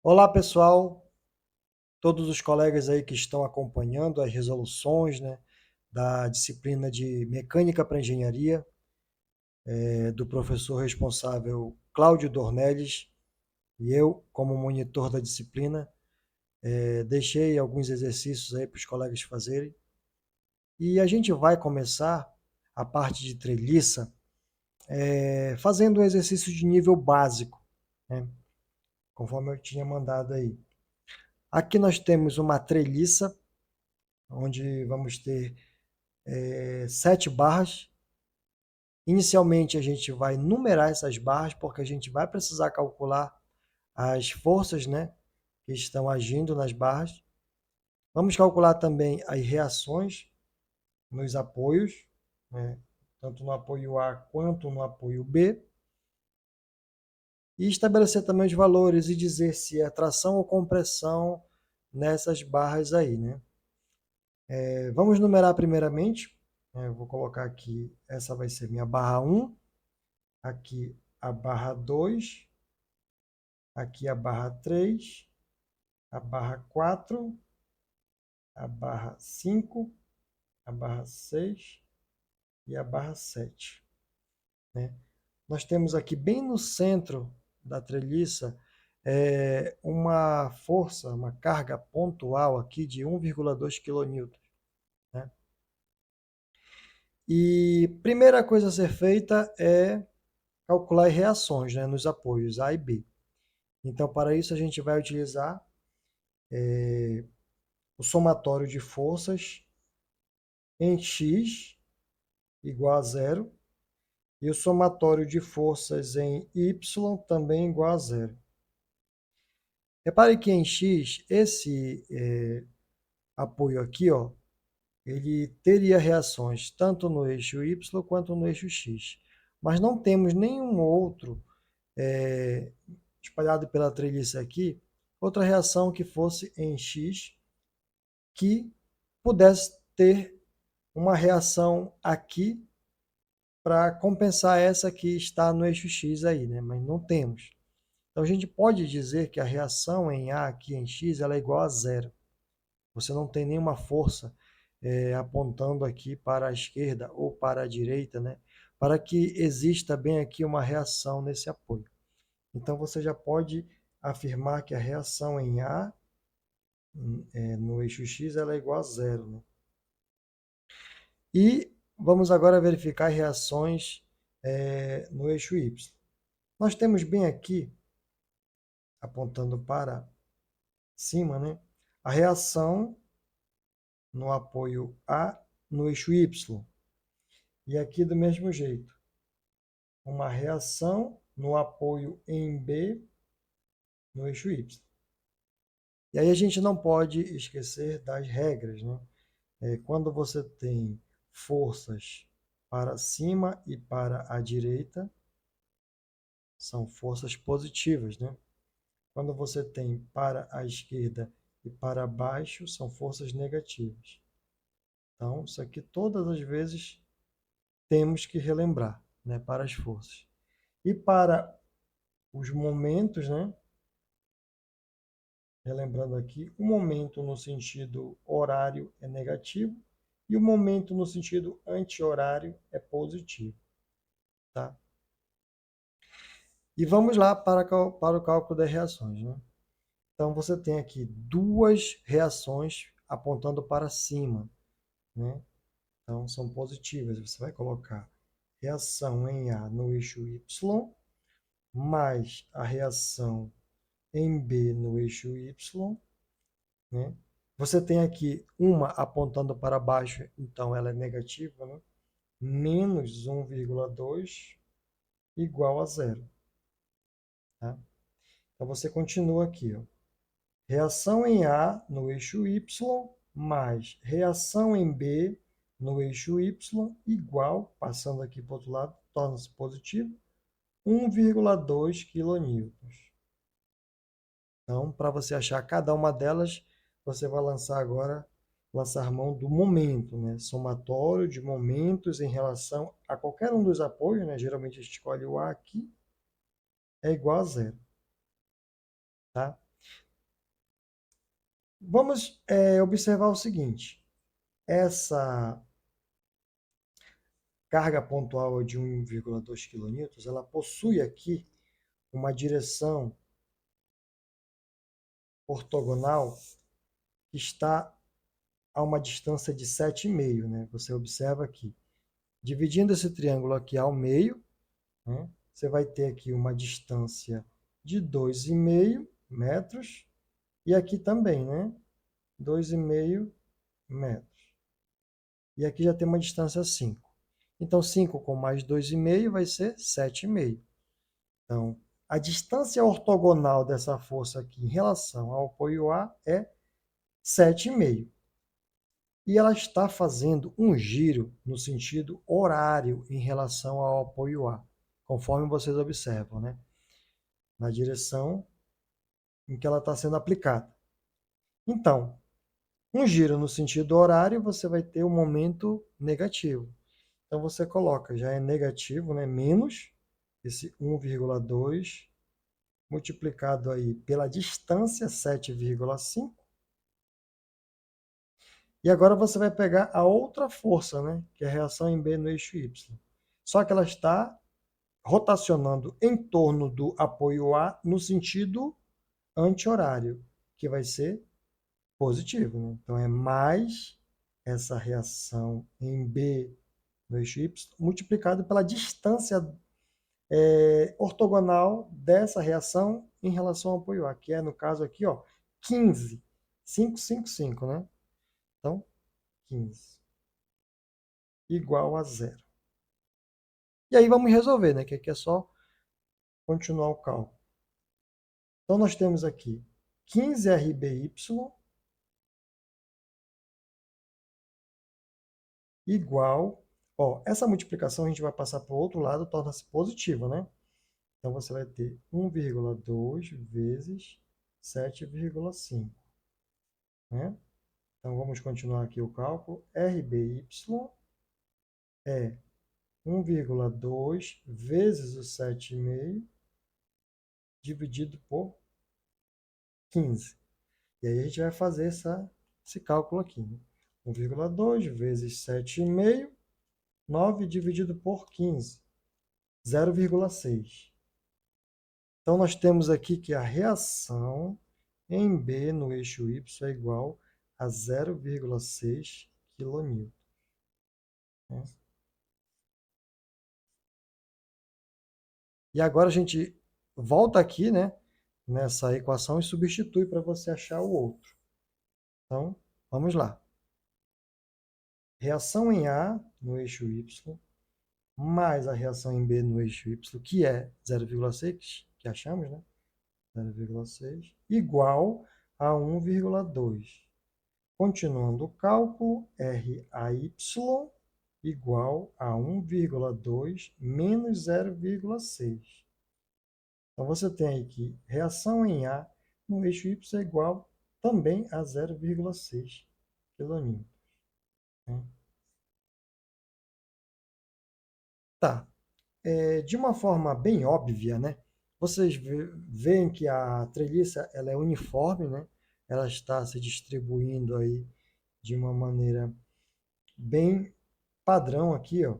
Olá, pessoal, todos os colegas aí que estão acompanhando as resoluções, né, da disciplina de Mecânica para Engenharia, do professor responsável Cláudio Dornelles, e eu, como monitor da disciplina, deixei alguns exercícios aí para os colegas fazerem. E a gente vai começar a parte de treliça fazendo um exercício de nível básico, né, conforme eu tinha mandado aí. Aqui nós temos uma treliça, onde vamos ter 7 barras. Inicialmente, a gente vai numerar essas barras, porque a gente vai precisar calcular as forças, né, que estão agindo nas barras. Vamos calcular também as reações nos apoios, né, tanto no apoio A quanto no apoio B. E estabelecer também os valores e dizer se é tração ou compressão nessas barras aí, né? Vamos numerar primeiramente. Eu vou colocar aqui, essa vai ser minha barra 1, aqui a barra 2, aqui a barra 3, a barra 4, a barra 5, a barra 6 e a barra 7, né? Nós temos aqui bem no centro da treliça uma força, uma carga pontual aqui de 1,2 kN, né? E primeira coisa a ser feita é calcular as reações, né, nos apoios A e B. Então, para isso, a gente vai utilizar o somatório de forças em x igual a zero e o somatório de forças em y também igual a zero. Repare que em x, esse apoio aqui, ó, ele teria reações tanto no eixo y quanto no eixo x. Mas não temos nenhum outro espalhado pela treliça aqui, outra reação que fosse em x que pudesse ter uma reação aqui para compensar essa que está no eixo x aí, né? Mas não temos. Então a gente pode dizer que a reação em A aqui em x ela é igual a zero. Você não tem nenhuma força apontando aqui para a esquerda ou para a direita, né? Para que exista bem aqui uma reação nesse apoio. Então você já pode afirmar que a reação em A no eixo x ela é igual a zero, né? E vamos agora verificar reações no eixo y. Nós temos bem aqui, apontando para cima, né, a reação no apoio A no eixo y. E aqui do mesmo jeito, uma reação no apoio em B no eixo y. E aí a gente não pode esquecer das regras, né? Quando você tem forças para cima e para a direita, são forças positivas, né? Quando você tem para a esquerda e para baixo, são forças negativas. Então, isso aqui todas as vezes temos que relembrar, né, para as forças. E para os momentos, né, relembrando aqui, o momento no sentido horário é negativo e o momento no sentido anti-horário é positivo, tá? E vamos lá para o cálculo das reações, né? Então, você tem aqui duas reações apontando para cima, né? Então, são positivas. Você vai colocar reação em A no eixo Y, mais a reação em B no eixo Y, né? Você tem aqui uma apontando para baixo, então ela é negativa, né? Menos 1,2 igual a zero, tá? Então, você continua aqui, ó. Reação em A no eixo Y mais reação em B no eixo Y igual, passando aqui para o outro lado, torna-se positivo, 1,2 kN. Então, para você achar cada uma delas, você vai lançar mão do momento, né? Somatório de momentos em relação a qualquer um dos apoios, né? Geralmente a gente escolhe o A aqui, é igual a zero, tá? Vamos observar o seguinte, essa carga pontual de 1,2 kN, ela possui aqui uma direção ortogonal que está a uma distância de 7,5, né? Você observa aqui. Dividindo esse triângulo aqui ao meio, né? Você vai ter aqui uma distância de 2,5 metros e aqui também, né? 2,5 metros. E aqui já tem uma distância 5. Então, 5 com mais 2,5 vai ser 7,5. Então, a distância ortogonal dessa força aqui em relação ao apoio A é 7,5. E ela está fazendo um giro no sentido horário em relação ao apoio A, conforme vocês observam, né? Na direção em que ela está sendo aplicada. Então, um giro no sentido horário, você vai ter um momento negativo. Então, você coloca, já é negativo, né? Menos esse 1,2 multiplicado aí pela distância, 7,5. E agora você vai pegar a outra força, né? Que é a reação em B no eixo Y. Só que ela está rotacionando em torno do apoio A no sentido anti-horário, que vai ser positivo, né? Então, é mais essa reação em B no eixo Y multiplicado pela distância ortogonal dessa reação em relação ao apoio A, que é, no caso aqui, ó, 15, 555, né? Então, 15 igual a zero. E aí vamos resolver, né? Que aqui é só continuar o cálculo. Então, nós temos aqui 15RBY igual... Ó, essa multiplicação a gente vai passar para o outro lado, torna-se positiva, né? Então, você vai ter 1,2 vezes 7,5, né? Então, vamos continuar aqui o cálculo. RBY é 1,2 vezes o 7,5 dividido por 15. E aí a gente vai fazer esse cálculo aqui, né? 1,2 vezes 7,5, 9 dividido por 15, 0,6. Então, nós temos aqui que a reação em B no eixo Y é igual a 0,6 kN. Né? E agora a gente volta aqui, né, nessa equação e substitui para você achar o outro. Então, vamos lá. Reação em A no eixo Y mais a reação em B no eixo Y, que é 0,6, que achamos, né? 0,6, igual a 1,2. Continuando o cálculo, RAY igual a 1,2 menos 0,6. Então, você tem aí que reação em A no eixo Y é igual também a 0,6 kN. Né? Tá. De uma forma bem óbvia, né? Vocês veem que a treliça ela é uniforme, né? Ela está se distribuindo aí de uma maneira bem padrão aqui, ó.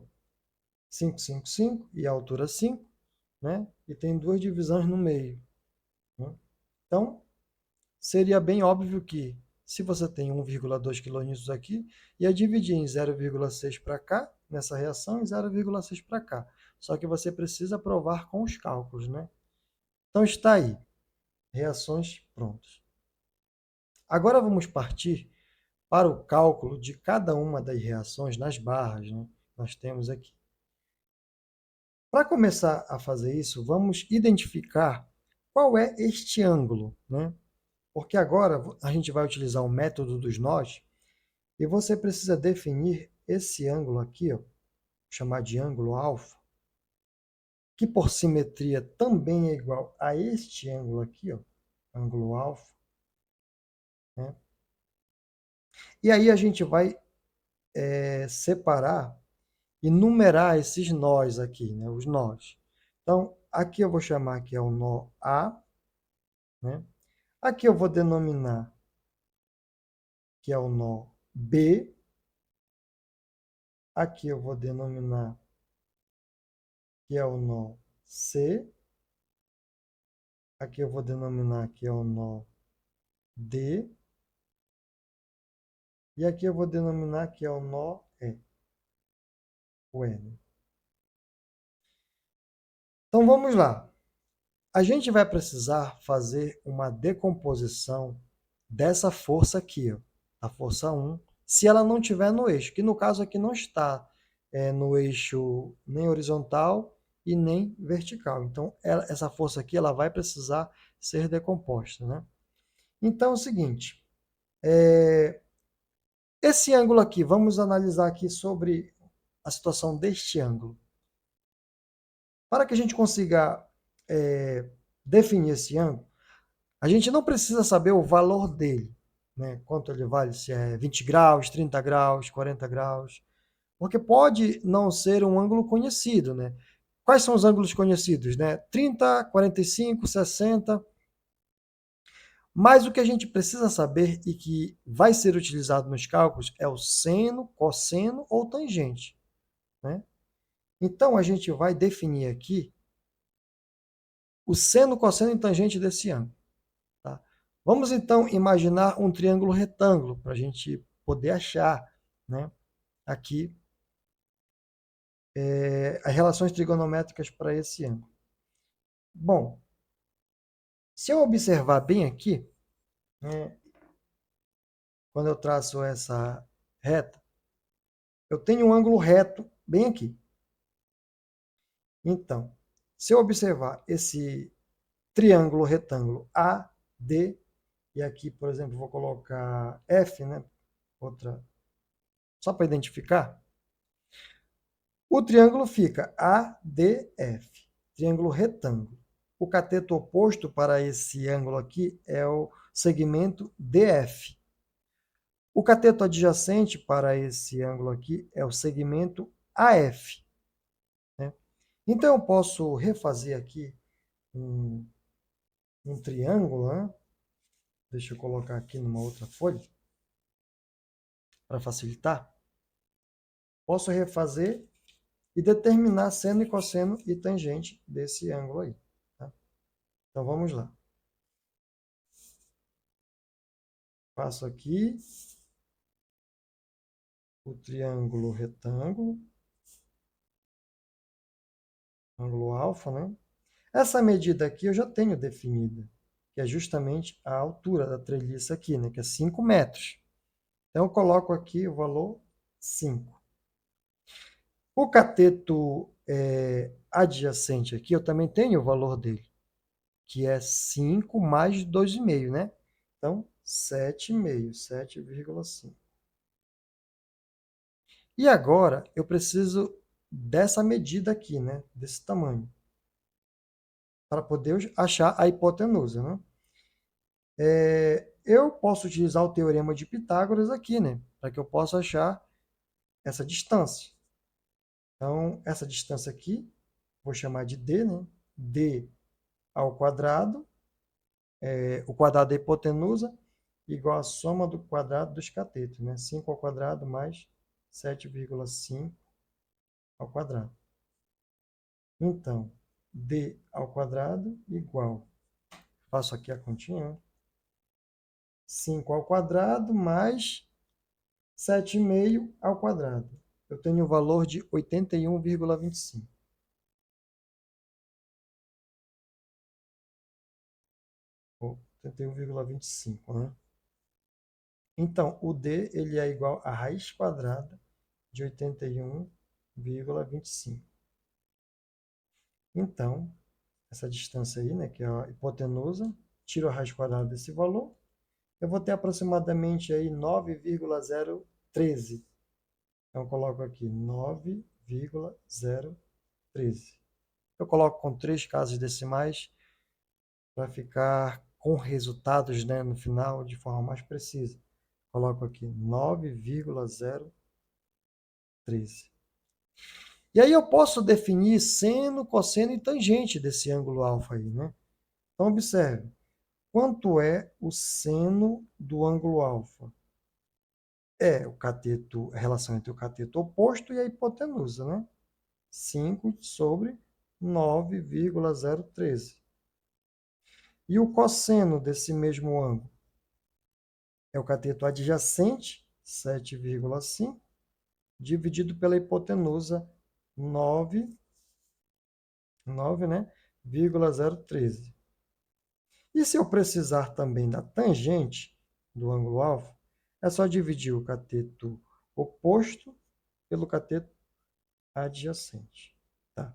5, 5, 5 e a altura 5, né? E tem duas divisões no meio. Né? Então, seria bem óbvio que se você tem 1,2 kN aqui, ia dividir em 0,6 para cá, nessa reação, e 0,6 para cá. Só que você precisa provar com os cálculos, né? Então está aí, reações prontas. Agora vamos partir para o cálculo de cada uma das reações nas barras, né? Nós temos aqui. Para começar a fazer isso, vamos identificar qual é este ângulo, né? Porque agora a gente vai utilizar o método dos nós e você precisa definir esse ângulo aqui, ó, chamar de ângulo alfa, que por simetria também é igual a este ângulo aqui, ó, ângulo alfa. Né? E aí a gente vai separar e numerar esses nós aqui, né, os nós. Então, aqui eu vou chamar que é o nó A, né? Aqui eu vou denominar que é o nó B. Aqui eu vou denominar que é o nó C. Aqui eu vou denominar que é o nó D. E aqui eu vou denominar que é o nó E. O N. Então vamos lá. A gente vai precisar fazer uma decomposição dessa força aqui, ó, a força 1, se ela não estiver no eixo, que no caso aqui não está no eixo nem horizontal e nem vertical. Então, essa força aqui ela vai precisar ser decomposta, né? Então, é o seguinte, esse ângulo aqui, vamos analisar aqui sobre a situação deste ângulo. Para que a gente consiga definir esse ângulo, a gente não precisa saber o valor dele, né? Quanto ele vale, se é 20 graus, 30 graus, 40 graus, porque pode não ser um ângulo conhecido, né? Quais são os ângulos conhecidos, né? 30, 45, 60. Mas o que a gente precisa saber e que vai ser utilizado nos cálculos é o seno, cosseno ou tangente, né? Então, a gente vai definir aqui o seno, cosseno e tangente desse ângulo. Tá? Vamos, então, imaginar um triângulo retângulo para a gente poder achar, né, aqui as relações trigonométricas para esse ângulo. Bom, se eu observar bem aqui, né, quando eu traço essa reta, eu tenho um ângulo reto bem aqui. Então, se eu observar esse triângulo retângulo AD, e aqui, por exemplo, vou colocar F, né? Outra, só para identificar. O triângulo fica ADF, triângulo retângulo. O cateto oposto para esse ângulo aqui é o segmento DF. O cateto adjacente para esse ângulo aqui é o segmento AF. Né? Então, eu posso refazer aqui um triângulo, né? Deixa eu colocar aqui numa outra folha, para facilitar. Posso refazer e determinar seno e cosseno e tangente desse ângulo aí. Tá? Então, vamos lá. Faço aqui o triângulo retângulo, ângulo alfa, né? Essa medida aqui eu já tenho definida, que é justamente a altura da treliça aqui, né? Que é 5 metros. Então, eu coloco aqui o valor 5. O cateto adjacente aqui, eu também tenho o valor dele, que é 5 mais 2,5, né? Então, 7,5, 7,5. E agora, eu preciso dessa medida aqui, né? Desse tamanho, para poder achar a hipotenusa, né? Eu posso utilizar o teorema de Pitágoras aqui, né? Para que eu possa achar essa distância. Então, essa distância aqui, vou chamar de D, né? D ao quadrado, o quadrado da hipotenusa, igual a soma do quadrado dos catetos, né? 5 ao quadrado mais 7,5 ao quadrado. Então, D ao quadrado igual, faço aqui a continha, 5 ao quadrado mais 7,5 ao quadrado. Eu tenho o valor de 81,25. 81,25, né? Então, o D ele é igual a raiz quadrada de 81,25. Então, essa distância aí, né, que é a hipotenusa, tiro a raiz quadrada desse valor, eu vou ter aproximadamente aí 9,013. Então, eu coloco aqui 9,013. Eu coloco com 3 casas decimais para ficar com resultados, né, no final de forma mais precisa. Coloco aqui 9,013. E aí eu posso definir seno, cosseno e tangente desse ângulo alfa aí, né? Então, observe. Quanto é o seno do ângulo alfa? É o cateto, a relação entre o cateto oposto e a hipotenusa, né? 5 sobre 9,013. E o cosseno desse mesmo ângulo é o cateto adjacente, 7,5, dividido pela hipotenusa, 9, né? 0,013. E se eu precisar também da tangente do ângulo-alvo, é só dividir o cateto oposto pelo cateto adjacente. Tá?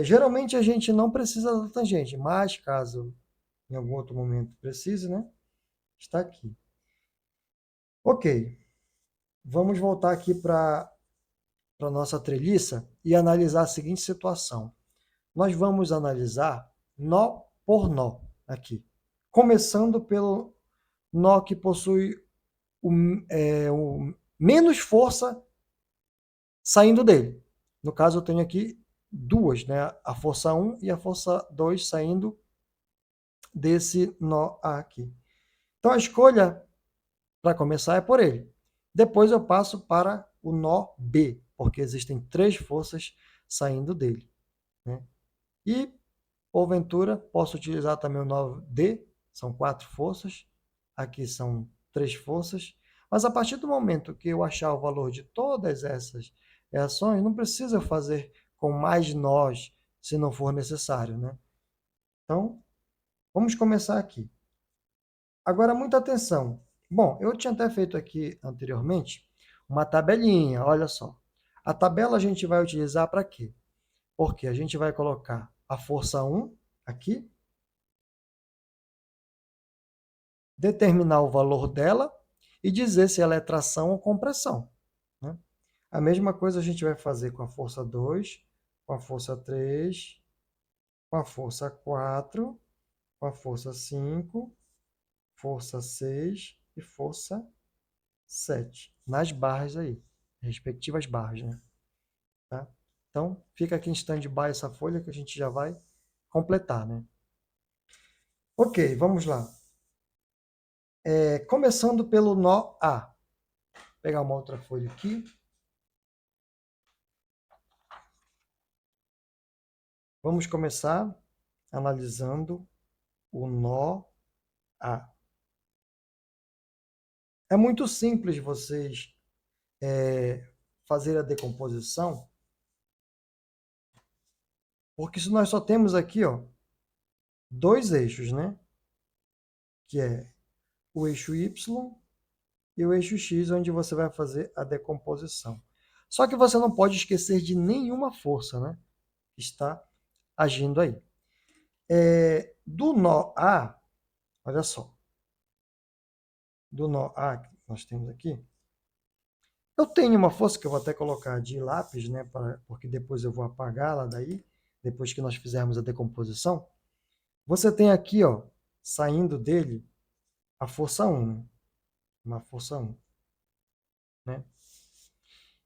Geralmente a gente não precisa da tangente, mas caso em algum outro momento precise, né? Está aqui. Ok, vamos voltar aqui para a nossa treliça e analisar a seguinte situação. Nós vamos analisar nó por nó aqui, começando pelo nó que possui o menos força saindo dele. No caso, eu tenho aqui duas, né? A força 1 e a força 2 saindo desse nó A aqui. Então, a escolha, para começar, é por ele. Depois eu passo para o nó B, porque existem 3 forças saindo dele. Né? E, porventura, posso utilizar também o nó D, são 4 forças. Aqui são 3 forças. Mas a partir do momento que eu achar o valor de todas essas reações, não precisa fazer com mais nós, se não for necessário. Né? Então, vamos começar aqui. Agora, muita atenção. Bom, eu tinha até feito aqui anteriormente uma tabelinha, olha só. A tabela a gente vai utilizar para quê? Porque a gente vai colocar a força 1 aqui, determinar o valor dela e dizer se ela é tração ou compressão. Né? A mesma coisa a gente vai fazer com a força 2, com a força 3, com a força 4, com a força 5, força 6 e força 7, nas barras aí, respectivas barras, né? Tá? Então, fica aqui em stand-by essa folha que a gente já vai completar, né? Ok, vamos lá. Começando pelo nó A. Vou pegar uma outra folha aqui. Vamos começar analisando o nó A. É muito simples vocês fazer a decomposição, porque se nós só temos aqui, ó, 2 eixos, né? Que é o eixo Y e o eixo X, onde você vai fazer a decomposição. Só que você não pode esquecer de nenhuma força, né? Que está agindo aí. Do nó A, olha só. Do nó A que nós temos aqui, eu tenho uma força que eu vou até colocar de lápis, né? Porque depois eu vou apagá-la daí, depois que nós fizermos a decomposição. Você tem aqui, ó, saindo dele, a força 1, né? Uma força 1. Né?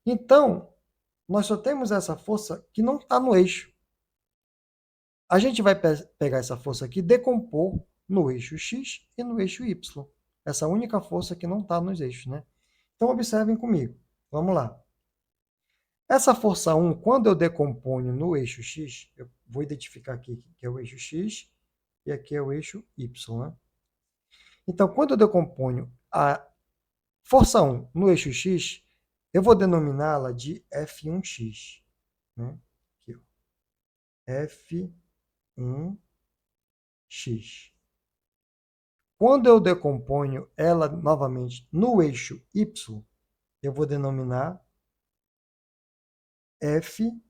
Então, nós só temos essa força que não está no eixo. A gente vai pegar essa força aqui e decompor no eixo X e no eixo Y. Essa única força que não está nos eixos, né? Então, observem comigo. Vamos lá. Essa força 1, quando eu decomponho no eixo X, eu vou identificar aqui que é o eixo X e aqui é o eixo Y. Né? Então, quando eu decomponho a força 1 no eixo X, eu vou denominá-la de F1x. Né? Aqui, ó. F1x. Quando eu decomponho ela novamente no eixo Y, eu vou denominar F1y.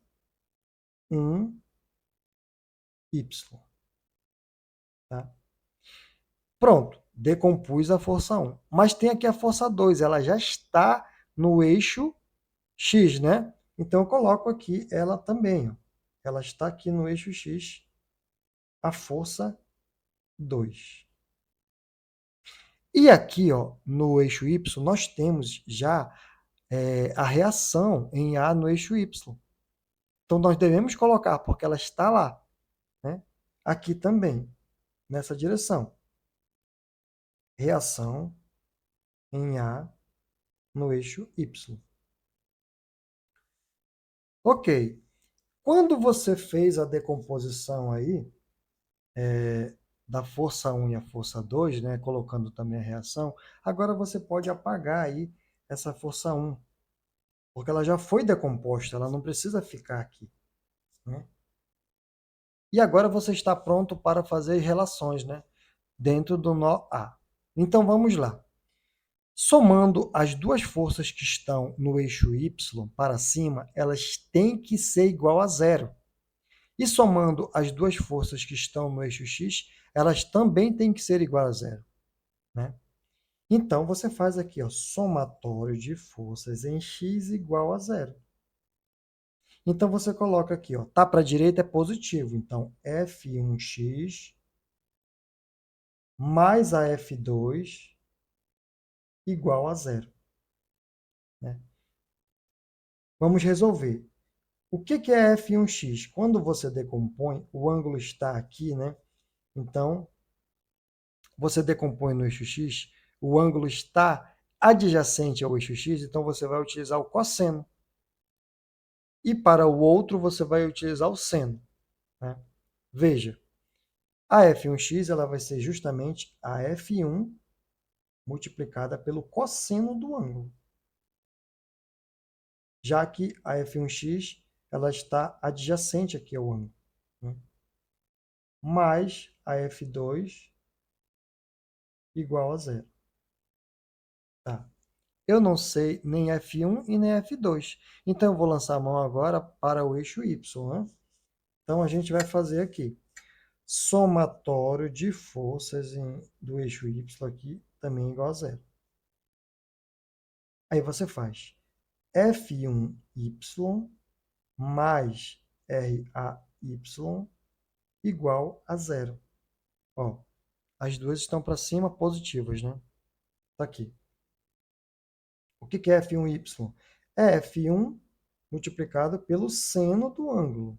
Tá? Pronto, decompus a força 1. Mas tem aqui a força 2, ela já está no eixo X, né? Então eu coloco aqui ela também. Ó. Ela está aqui no eixo X, a força 2. E aqui, ó, no eixo Y, nós temos já a reação em A no eixo Y. Então, nós devemos colocar, porque ela está lá, né? Aqui também, nessa direção. Reação em A no eixo Y. Ok. Quando você fez a decomposição aí, da força 1 e a força 2, né, colocando também a reação, agora você pode apagar aí essa força 1, porque ela já foi decomposta, ela não precisa ficar aqui, né? E agora você está pronto para fazer relações, né, dentro do nó A. Então vamos lá. Somando as duas forças que estão no eixo Y para cima, elas têm que ser igual a zero. E somando as duas forças que estão no eixo X, elas também têm que ser igual a zero, né? Então, você faz aqui, ó, somatório de forças em x igual a zero. Então, você coloca aqui, ó, tá para a direita é positivo. Então, F1x mais a F2 igual a zero, né? Vamos resolver. O que é F1x? Quando você decompõe, o ângulo está aqui, né? Então, você decompõe no eixo x, o ângulo está adjacente ao eixo x, então você vai utilizar o cosseno. E para o outro, você vai utilizar o seno, né? Veja, a F1x ela vai ser justamente a F1 multiplicada pelo cosseno do ângulo, já que a F1x ela está adjacente aqui ao ângulo, né? Mais a F2 igual a zero. Tá. Eu não sei nem F1 e nem F2, então eu vou lançar a mão agora para o eixo Y, né? Então a gente vai fazer aqui somatório de forças do eixo Y aqui também igual a zero. Aí você faz F1y mais RAY igual a zero. Ó, as duas estão para cima positivas, né? Tá aqui. O que é F1y? É F1 multiplicado pelo seno do ângulo.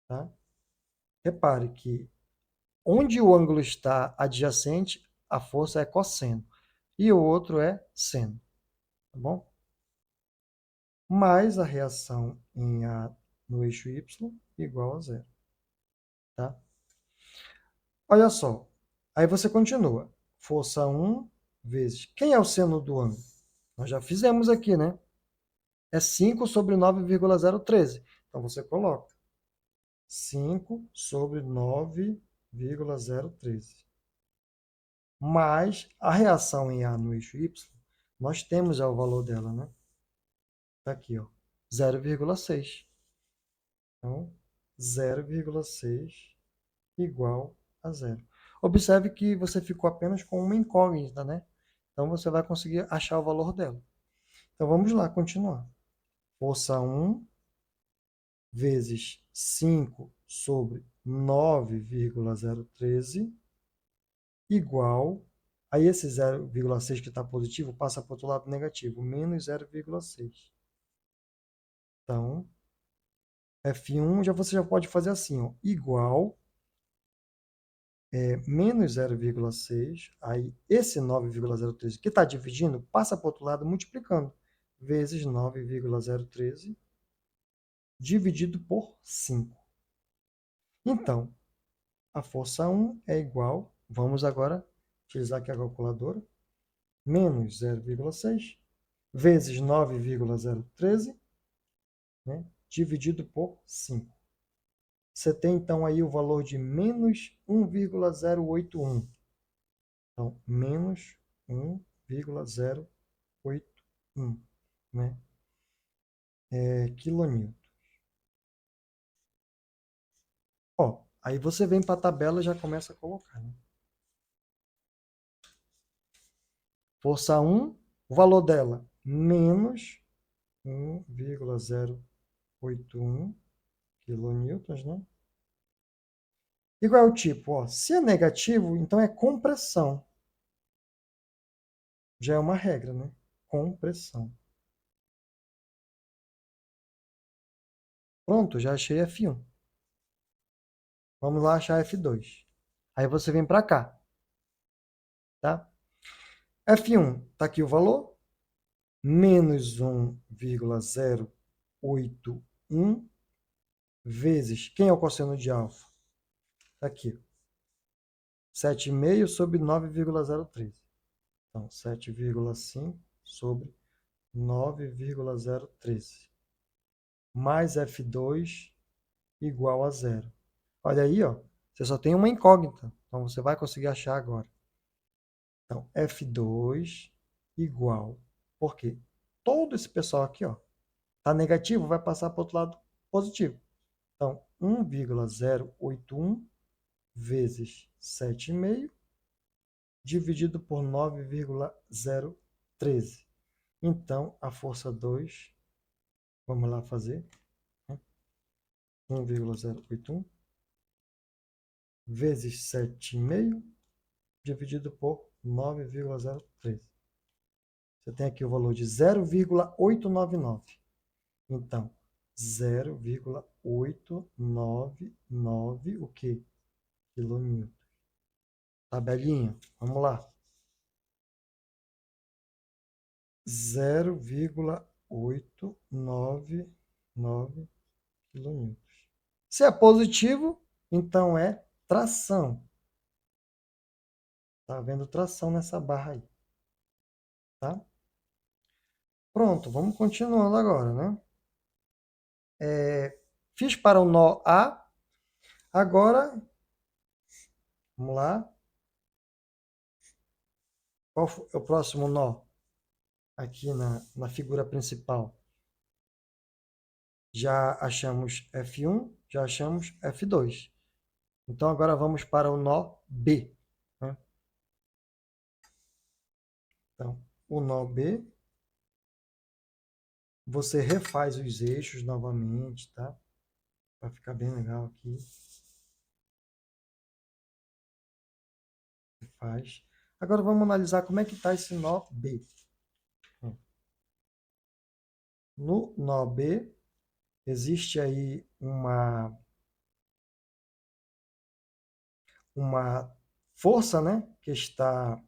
Tá? Repare que onde o ângulo está adjacente, a força é cosseno. E o outro é seno. Tá bom? Mais a reação em A no eixo Y igual a zero. Tá? Olha só. Aí você continua. Força 1 vezes. Quem é o seno do ângulo? Nós já fizemos aqui, né? É 5 sobre 9,013. Então você coloca 5 sobre 9,013. Mais a reação em A no eixo Y, nós temos já o valor dela, né? Está aqui, ó, 0,6. Então, 0,6 igual a zero. Observe que você ficou apenas com uma incógnita, né? Então, você vai conseguir achar o valor dela. Então, vamos lá, continuar. Força 1 vezes 5 sobre 9,013 igual. Aí, esse 0,6 que está positivo passa para o outro lado negativo, menos 0,6. Então, F1 você já pode fazer assim, ó, igual menos 0,6, aí esse 9,013 que está dividindo, passa para o outro lado multiplicando, vezes 9,013 dividido por 5. Então, a força 1 é igual, vamos agora utilizar aqui a calculadora, menos 0,6 vezes 9,013, né, dividido por 5. Você tem, então, aí o valor de menos 1,081. Então, menos 1,081, né? Quilonewton. Ó, aí você vem para a tabela e já começa a colocar, né? Força 1, o valor dela, menos 1,081 quilonewtons, né? E qual é o tipo? Ó, se é negativo, então é compressão. Já é uma regra, né? Compressão. Pronto, já achei F1. Vamos lá achar F2. Aí você vem para cá, tá? F1, está aqui o valor, menos 1,081 vezes, quem é o cosseno de alfa? Está aqui, 7,5 sobre 9,013. Então, 7,5 sobre 9,013. Mais F2 igual a zero. Olha aí, ó, você só tem uma incógnita, então você vai conseguir achar agora. Então, F2 igual, por quê? Todo esse pessoal aqui, ó, tá negativo, vai passar para o outro lado positivo. Então, 1,081 vezes 7,5 dividido por 9,013. Então, a força 2, vamos lá fazer, 1,081 vezes 7,5 dividido por 9,013. Você tem aqui o valor de 0,899. Então, 0,899 o quê? Quilonewton. Tabelinha, vamos lá. 0,899 quilonewtons. Se é positivo, então é tração. Tá vendo tração nessa barra aí, tá? Pronto, vamos continuando agora, né? Fiz para o nó A. Agora, vamos lá. Qual é o próximo nó? Aqui na figura principal. Já achamos F1, já achamos F2. Então, agora vamos para o nó B. Né? Então, o nó B, você refaz os eixos novamente, tá? Vai ficar bem legal aqui. Refaz. Agora vamos analisar como é que está esse nó B. No nó B, existe aí uma força, né, que está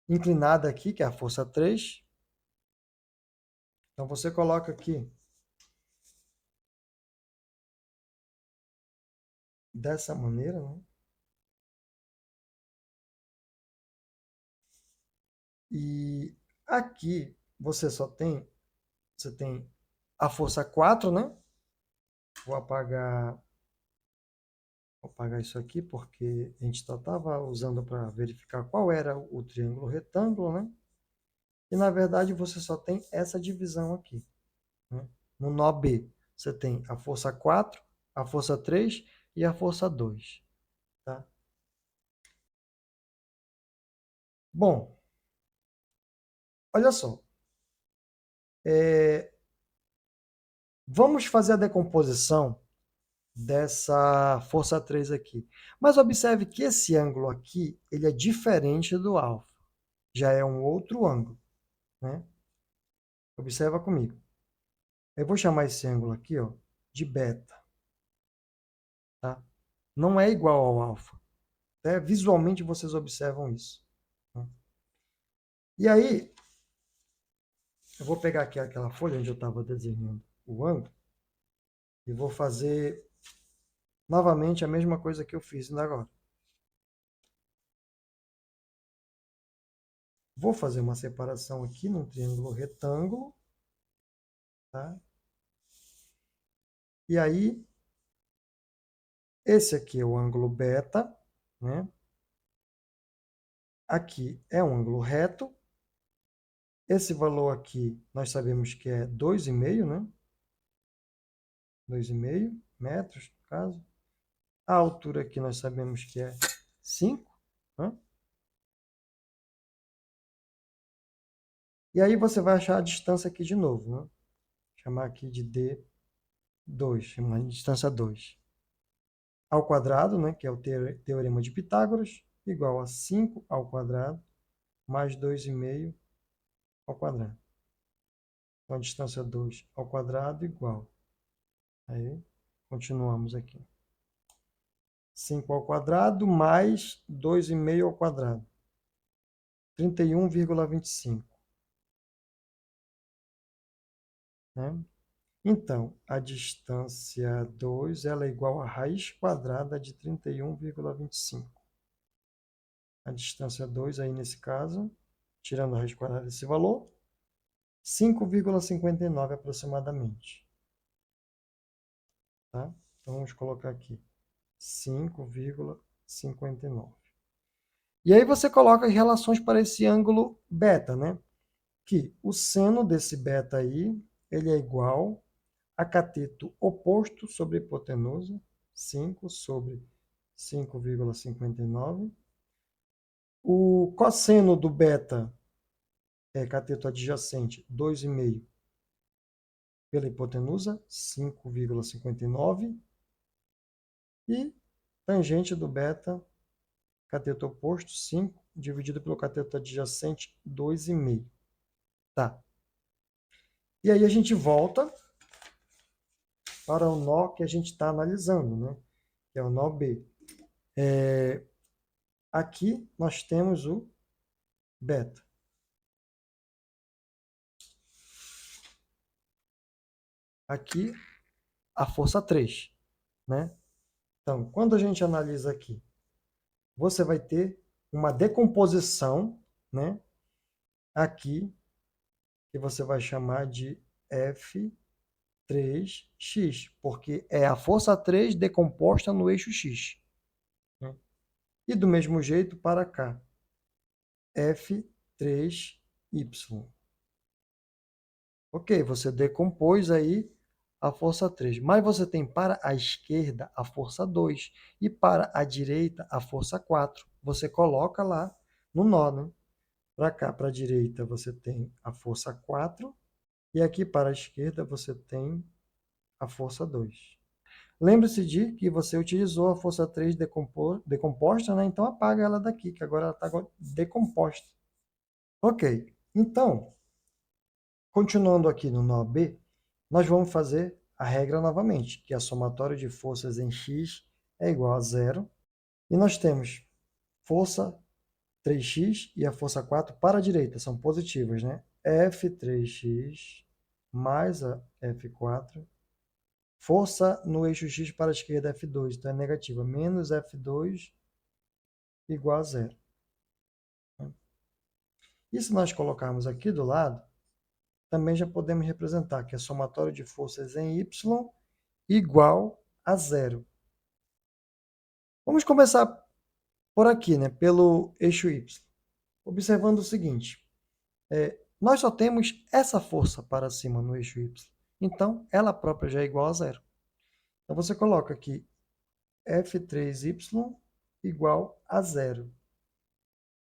inclinada aqui, que é a força 3. Então, você coloca aqui dessa maneira, né? E aqui você tem a força 4, né? Vou apagar isso aqui porque a gente só estava usando para verificar qual era o triângulo retângulo, né? E na verdade você só tem essa divisão aqui, né? No nó B, você tem a força 4, a força 3 e a força 2, tá? Bom, olha só. Vamos fazer a decomposição dessa força 3 aqui. Mas observe que esse ângulo aqui, ele é diferente do alfa. Já é um outro ângulo, né? Observa comigo. Eu vou chamar esse ângulo aqui, ó, de beta, tá? Não é igual ao alfa. Até visualmente vocês observam isso, né? E aí, eu vou pegar aqui aquela folha onde eu estava desenhando o ângulo e vou fazer novamente a mesma coisa que eu fiz ainda agora. Vou fazer uma separação aqui num triângulo retângulo, tá? E aí, esse aqui é o ângulo beta, né? Aqui é um ângulo reto. Esse valor aqui, nós sabemos que é 2,5, né? 2,5 metros, no caso. A altura aqui nós sabemos que é 5, né? E aí você vai achar a distância aqui de novo, né? Chamar aqui de D2, chamar de distância 2. Ao quadrado, né, que é o teorema de Pitágoras, igual a 5 ao quadrado mais 2,5 ao quadrado. Então, a distância 2 ao quadrado igual. Aí, continuamos aqui. 5 ao quadrado mais 2,5 ao quadrado. 31,25. Né? Então, a distância 2 ela é igual à raiz quadrada de 31,25. A distância 2 aí nesse caso, tirando a raiz quadrada desse valor, 5,59 aproximadamente. Tá? Então, vamos colocar aqui 5,59. E aí você coloca as relações para esse ângulo beta, né? Que o seno desse beta aí, ele é igual a cateto oposto sobre hipotenusa, 5 sobre 5,59. O cosseno do beta é cateto adjacente, 2,5 pela hipotenusa, 5,59. E tangente do beta, cateto oposto, 5, dividido pelo cateto adjacente, 2,5. Tá. E aí a gente volta para o nó que a gente está analisando, né? Que é o nó B. Aqui nós temos o beta. Aqui, a força 3, né? Então, quando a gente analisa aqui, você vai ter uma decomposição, né? Aqui, que você vai chamar de F3x, porque é a força 3 decomposta no eixo x. Né? E do mesmo jeito para cá, F3y. Ok, você decompôs aí a força 3, mas você tem para a esquerda a força 2 e para a direita a força 4. Você coloca lá no nó, né? Para cá, para a direita, você tem a força 4 e aqui para a esquerda você tem a força 2. Lembre-se de que você utilizou a força 3 decomposta, né? Então apaga ela daqui, que agora ela está decomposta. Ok, então, continuando aqui no nó B, nós vamos fazer a regra novamente, que a somatória de forças em x é igual a zero. E nós temos força 3x e a força 4 para a direita, são positivas, né? F3x mais a F4. Força no eixo x para a esquerda, F2, então é negativa, menos F2 igual a zero. E se nós colocarmos aqui do lado, também já podemos representar que a somatória de forças em y igual a zero. Vamos começar por aqui, né, pelo eixo y. Observando o seguinte, nós só temos essa força para cima no eixo y. Então, ela própria já é igual a zero. Então, você coloca aqui F3y igual a zero.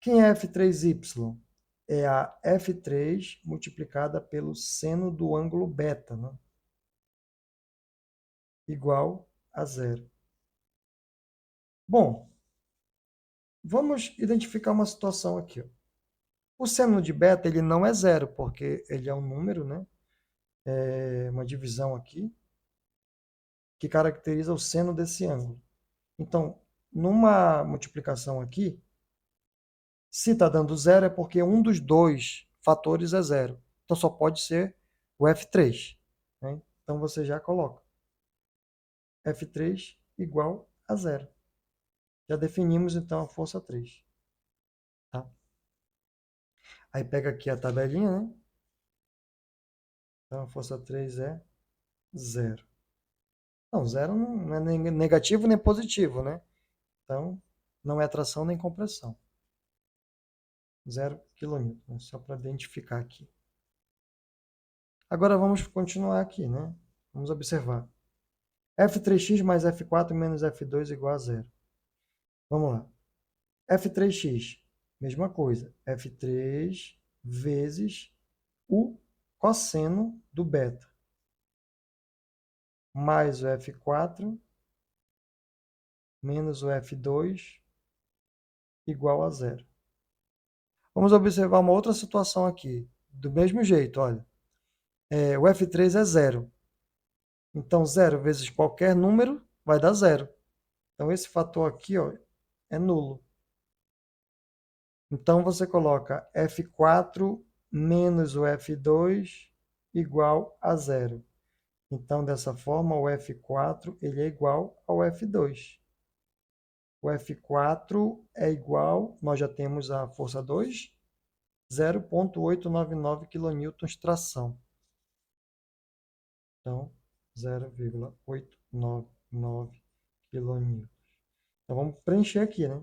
Quem é F3y? É a F3 multiplicada pelo seno do ângulo beta, né? Igual a zero. Bom, vamos identificar uma situação aqui. Ó. O seno de beta ele não é zero, porque ele é um número, né? É uma divisão aqui, que caracteriza o seno desse ângulo. Então, numa multiplicação aqui, se está dando zero é porque um dos dois fatores é zero. Então, só pode ser o F3. Né? Então, você já coloca F3 igual a zero. Já definimos, então, a força 3. Tá? Aí, pega aqui a tabelinha, né? Então, a força 3 é zero. Não, zero não é nem negativo nem positivo, né? Então, não é tração nem compressão. 0 kN, né? Só para identificar aqui. Agora vamos continuar aqui, né? Vamos observar. F3x mais F4 menos F2 igual a zero. Vamos lá. F3x, mesma coisa. F3 vezes o cosseno do beta. Mais o F4 menos o F2 igual a zero. Vamos observar uma outra situação aqui. Do mesmo jeito, olha. O F3 é zero. Então, zero vezes qualquer número vai dar zero. Então, esse fator aqui ó, é nulo. Então, você coloca F4 menos o F2 igual a zero. Então, dessa forma, o F4 ele é igual ao F2. O F4 é igual, nós já temos a força 2, 0,899 kN tração. Então, 0,899 kN. Então, vamos preencher aqui, né?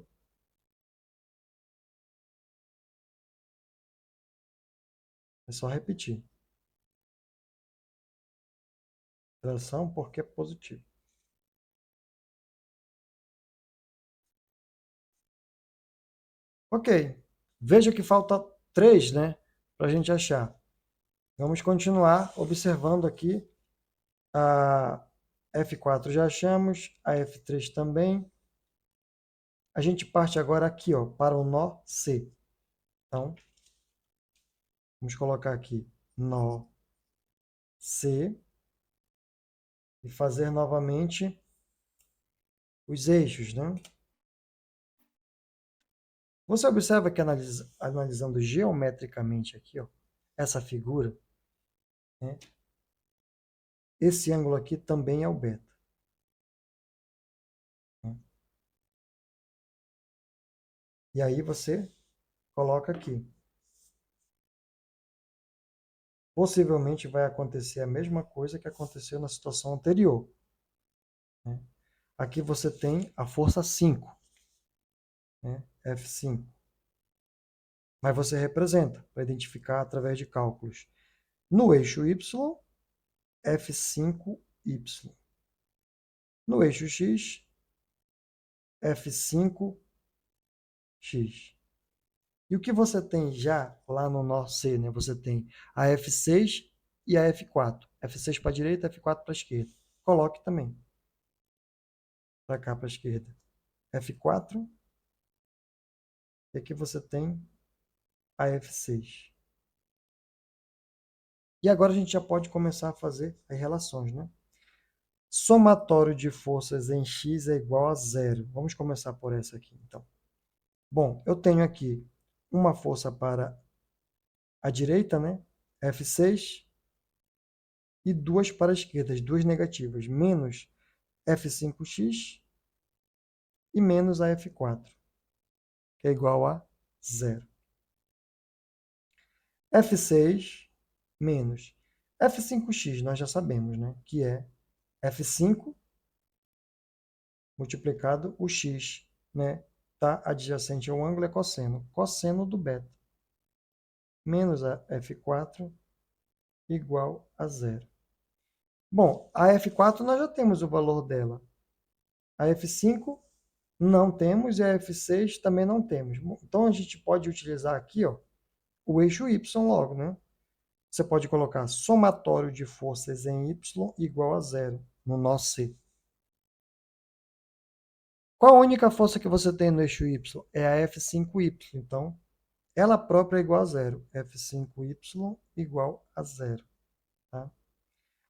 É só repetir. Tração porque é positivo. Ok. Veja que falta 3, né? Para a gente achar. Vamos continuar observando aqui. A F4 já achamos, a F3 também. A gente parte agora aqui, ó, para o nó C. Então, vamos colocar aqui nó C e fazer novamente os eixos, né? Você observa que analisando geometricamente aqui, ó, essa figura, né? Esse ângulo aqui também é o beta. Né? E aí você coloca aqui. Possivelmente vai acontecer a mesma coisa que aconteceu na situação anterior. Né? Aqui você tem a força 5, né? F5. Mas você representa para identificar através de cálculos. No eixo Y, F5Y. No eixo X, F5X. E o que você tem já lá no nó C, né? Você tem a F6 e a F4. F6 para a direita, F4 para a esquerda. Coloque também para cá, para a esquerda. F4. E aqui você tem a F6. E agora a gente já pode começar a fazer as relações, né? Somatório de forças em X é igual a zero. Vamos começar por essa aqui, então. Bom, eu tenho aqui uma força para a direita, né? F6, e duas para a esquerda, as duas negativas, menos F5x e menos a F4, que é igual a zero. F6 menos F5x, nós já sabemos, né? Que é F5 multiplicado o x, né? Tá adjacente ao ângulo é cosseno. Cosseno do beta. Menos a F4 igual a zero. Bom, a F4 nós já temos o valor dela. A F5 não temos e a F6 também não temos. Então a gente pode utilizar aqui, ó, o eixo Y logo, né? Você pode colocar somatório de forças em Y igual a zero no nó C. Qual a única força que você tem no eixo Y? É a F5Y. Então, ela própria é igual a zero. F5Y igual a zero. Tá?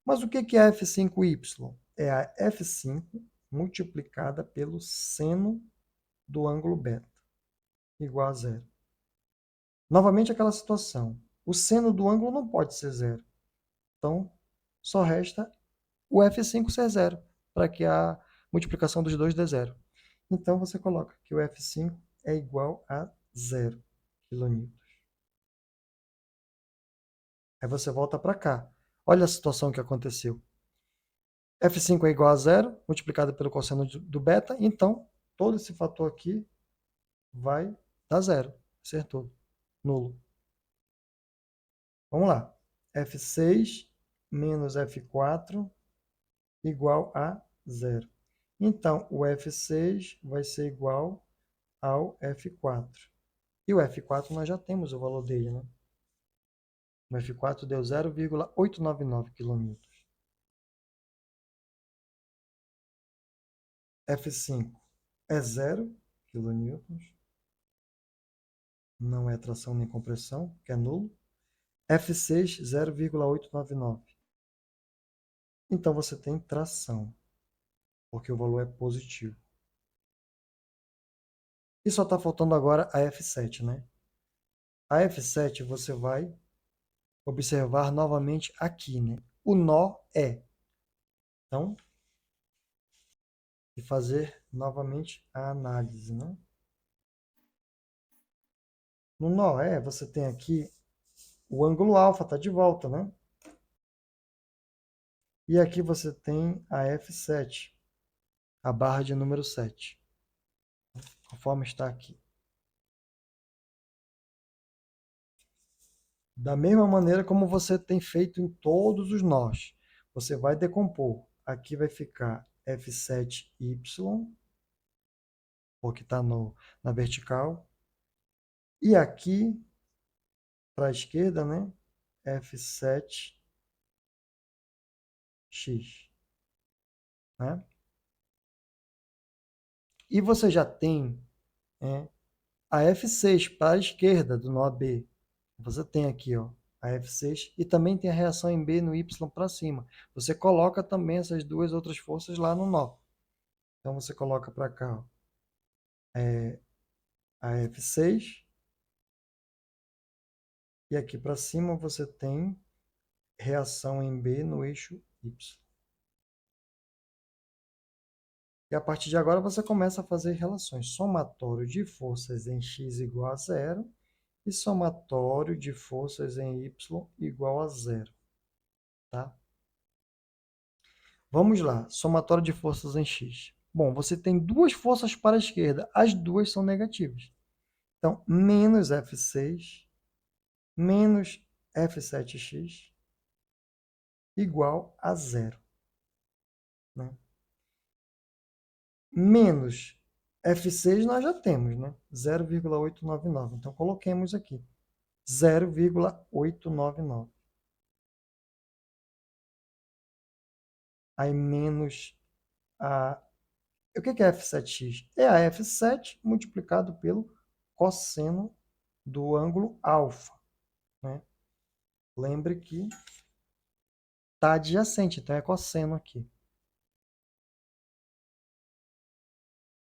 Mas o que é a F5Y? É a F5 multiplicada pelo seno do ângulo beta, igual a zero. Novamente aquela situação. O seno do ângulo não pode ser zero. Então, só resta o F5 ser zero, para que a multiplicação dos dois dê zero. Então, você coloca que o F5 é igual a 0 kN. Aí você volta para cá. Olha a situação que aconteceu. F5 é igual a zero, multiplicado pelo cosseno do beta, então todo esse fator aqui vai dar zero, acertou, nulo. Vamos lá. F6 menos F4 igual a zero. Então, o F6 vai ser igual ao F4. E o F4 nós já temos o valor dele, né? O F4 deu 0,899 kN. F5 é 0 kN. Não é tração nem compressão, que é nulo. F6, 0,899. Então você tem tração, porque o valor é positivo. E só está faltando agora a F7, né? A F7 você vai observar novamente aqui, né? O nó é. Então, e fazer novamente a análise, né? No nó é, você tem aqui o ângulo alfa, está de volta, né? E aqui você tem a F7, a barra de número 7, conforme está aqui. Da mesma maneira como você tem feito em todos os nós. Você vai decompor. Aqui vai ficar F7Y, porque está na vertical. E aqui, para a esquerda, né? F7X. Né? E você já tem, né, a F6 para a esquerda do nó B. Você tem aqui, ó, a F6 e também tem a reação em B no Y para cima. Você coloca também essas duas outras forças lá no nó. Então você coloca para cá, ó, a F6 e aqui para cima você tem reação em B no eixo Y. E a partir de agora você começa a fazer relações. Somatório de forças em x igual a zero e somatório de forças em y igual a zero. Tá? Vamos lá, somatório de forças em x. Bom, você tem duas forças para a esquerda, as duas são negativas. Então, menos F6 menos F7x igual a zero. Né? Menos F6 nós já temos, né? 0,899. Então, coloquemos aqui 0,899. Aí menos a... O que é F7x? É a F7 multiplicado pelo cosseno do ângulo alfa. Né? Lembre que está adjacente, então é cosseno aqui.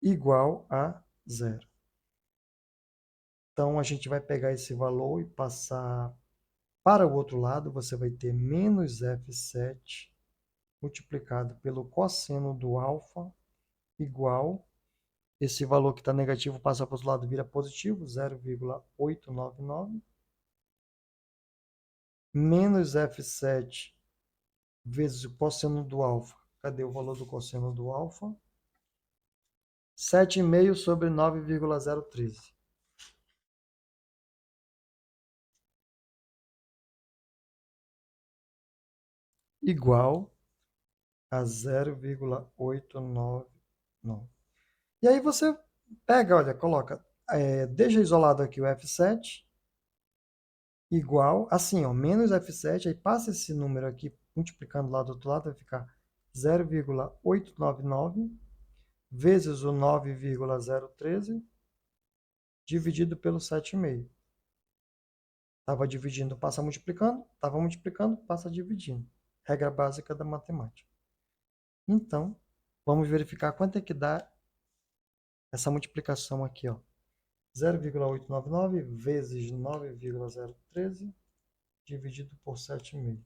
Igual a zero. Então, a gente vai pegar esse valor e passar para o outro lado. Você vai ter menos F7 multiplicado pelo cosseno do alfa igual, esse valor que está negativo passa para o outro lado, vira positivo, 0,899, menos F7 vezes o cosseno do alfa. Cadê o valor do cosseno do alfa? 7,5 sobre 9,013. Igual a 0,899. E aí você pega, olha, coloca, deixa isolado aqui o F7, igual, assim, ó, menos F7, aí passa esse número aqui, multiplicando lá do outro lado, vai ficar 0,899 vezes o 9,013 dividido pelo 7,5. Estava dividindo, passa multiplicando, estava multiplicando, passa dividindo. Regra básica da matemática. Então, vamos verificar quanto é que dá essa multiplicação aqui, ó. 0,899 vezes 9,013 dividido por 7,5.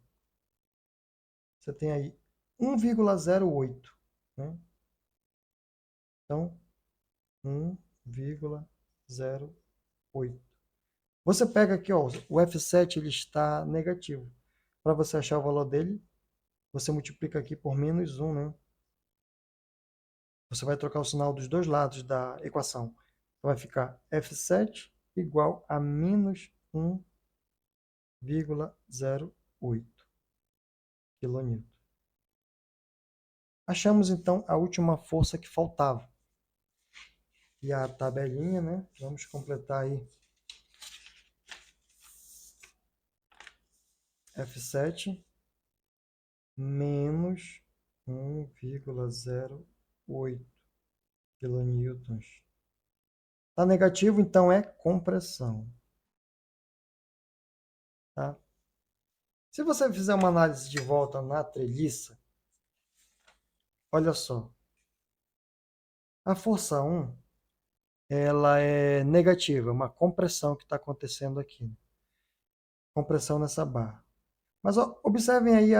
Você tem aí 1,08. Né? Então, 1,08. Você pega aqui, ó, o F7 ele está negativo. Para você achar o valor dele, você multiplica aqui por menos 1. Né? Você vai trocar o sinal dos dois lados da equação. Então, vai ficar F7 igual a menos 1,08 kN. Achamos, então, a última força que faltava. E a tabelinha, né? Vamos completar aí. F7 menos 1,08 kN. Está negativo, então é compressão. Tá? Se você fizer uma análise de volta na treliça, olha só. A força 1 ela é negativa, uma compressão que está acontecendo aqui. Compressão nessa barra. Mas ó, observem aí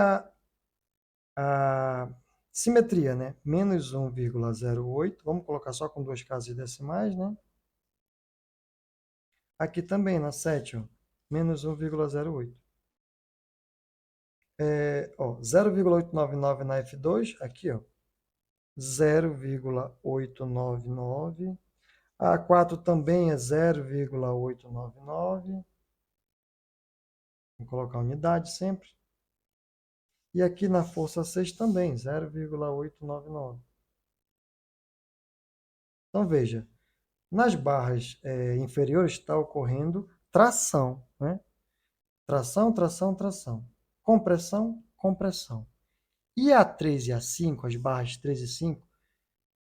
a simetria, né? Menos 1,08. Vamos colocar só com duas casas decimais, né? Aqui também, na 7, ó, menos 1,08. Ó, 0,899 na F2, aqui, ó, 0,899. A A4 também é 0,899. Vou colocar unidade sempre. E aqui na força 6 também, 0,899. Então, veja, nas barras inferiores está ocorrendo tração, né? Tração, tração, tração. Compressão, compressão. E a 3 e a 5, as barras 3 e 5,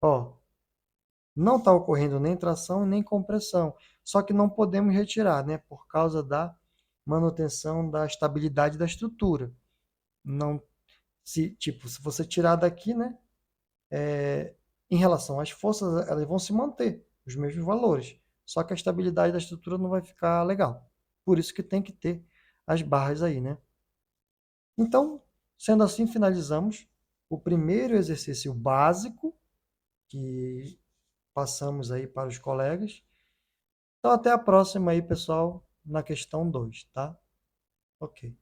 ó, não está ocorrendo nem tração nem compressão. Só que não podemos retirar, né? Por causa da manutenção da estabilidade da estrutura. Não, se você tirar daqui, né? Em relação às forças, elas vão se manter os mesmos valores. Só que a estabilidade da estrutura não vai ficar legal. Por isso que tem que ter as barras aí, né? Então, sendo assim, finalizamos o primeiro exercício básico que passamos aí para os colegas. Então, até a próxima aí, pessoal, na questão 2, tá? Ok.